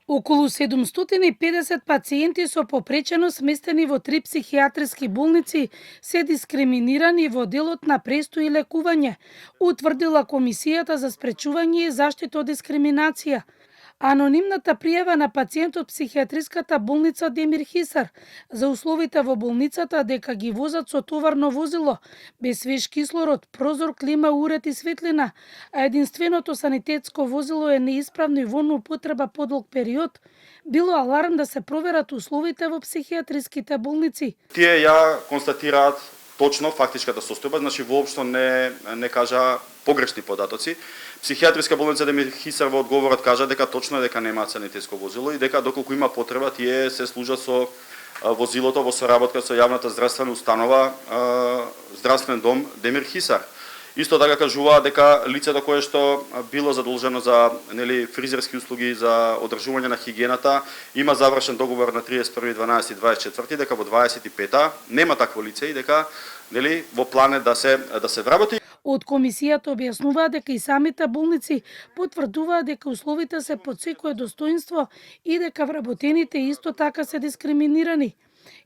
Околу 750 пациенти со попречено сместени во 3 психијатриски болници се дискриминирани во делот на престој и лекување, утврдила Комисијата за спречување и заштита од дискриминација. Анонимната пријава на пациент од психијатриската болница Демир Хисар за условите во болницата дека ги возат со товарно возило, без свеж кислород, прозор, клима, уред и светлина, а единственото санитетско возило е неисправно и во употреба подолг период, било аларм да се проверат условите во психијатриските болници. Тие ја констатираат точно фактичката состојба, значи воопшто не кажа погрешни податоци. Психијатриска болница Демир Хисар во одговорот кажа дека точно дека немаат санитетско возило и дека доколку има потреба тие се служат со возилото во соработка со јавната здравствена установа Здравствен дом Демир Хисар. Исто така кажуваат дека лицето кое што било задолжено за фризерски услуги за одржување на хигиената има завршен договор на 31.12.24 дека во 25-та нема такво лице и дека во план е да се вработи. Од комисијата објаснуваат дека и самите болници потврдуваат дека условите се под секое достоинство и дека вработените исто така се дискриминирани.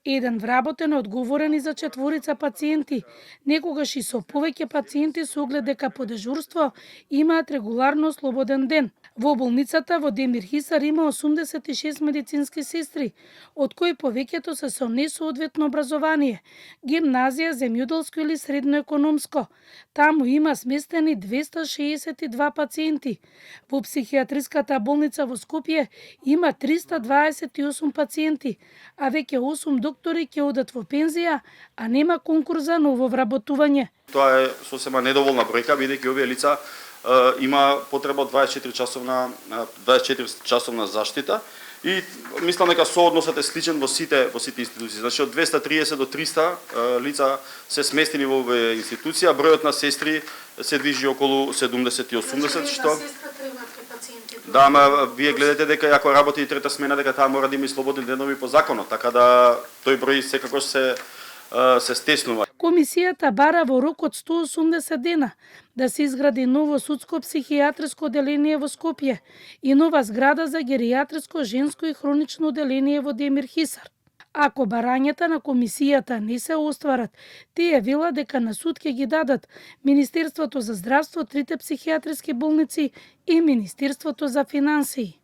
Еден вработен одговорен и за 4 пациенти, некогаш и со повеќе пациенти со оглед дека по дежурство имаат регуларно слободен ден. Во болницата во Демир Хисар има 86 медицински сестри, од кои повеќето се со несоодветно образование, гимназија, земјоделско или средно економско. Таму има сместени 262 пациенти. Во психијатриската болница во Скопје има 328 пациенти, а веќе 8 доктори ќе одат во пензија, а нема конкурс за ново вработување. Тоа е сосема недоволна бројка, бидејќи овие лица има потреба од 24 часовна заштита и мислам дека соодносот е сличен во сите институции. Значи од 230 до 300 лица се сместени во оваа институција, бројот на сестри се движи околу 70 и 80, што да, ама вие гледате дека ако работи и трета смена дека таа мора да има и слободни денови по законот, така да тој број секако се стеснува. Комисијата бара во рок од 180 дена да се изгради ново судско психијатриско оделение во Скопје и нова зграда за геријатриско, женско и хронично оделение во Демир Хисар. Ако барањата на комисијата не се остварат, тие велат дека на суд ќе ги дадат Министерството за здравство, 3 психијатриски болници и Министерството за финансии.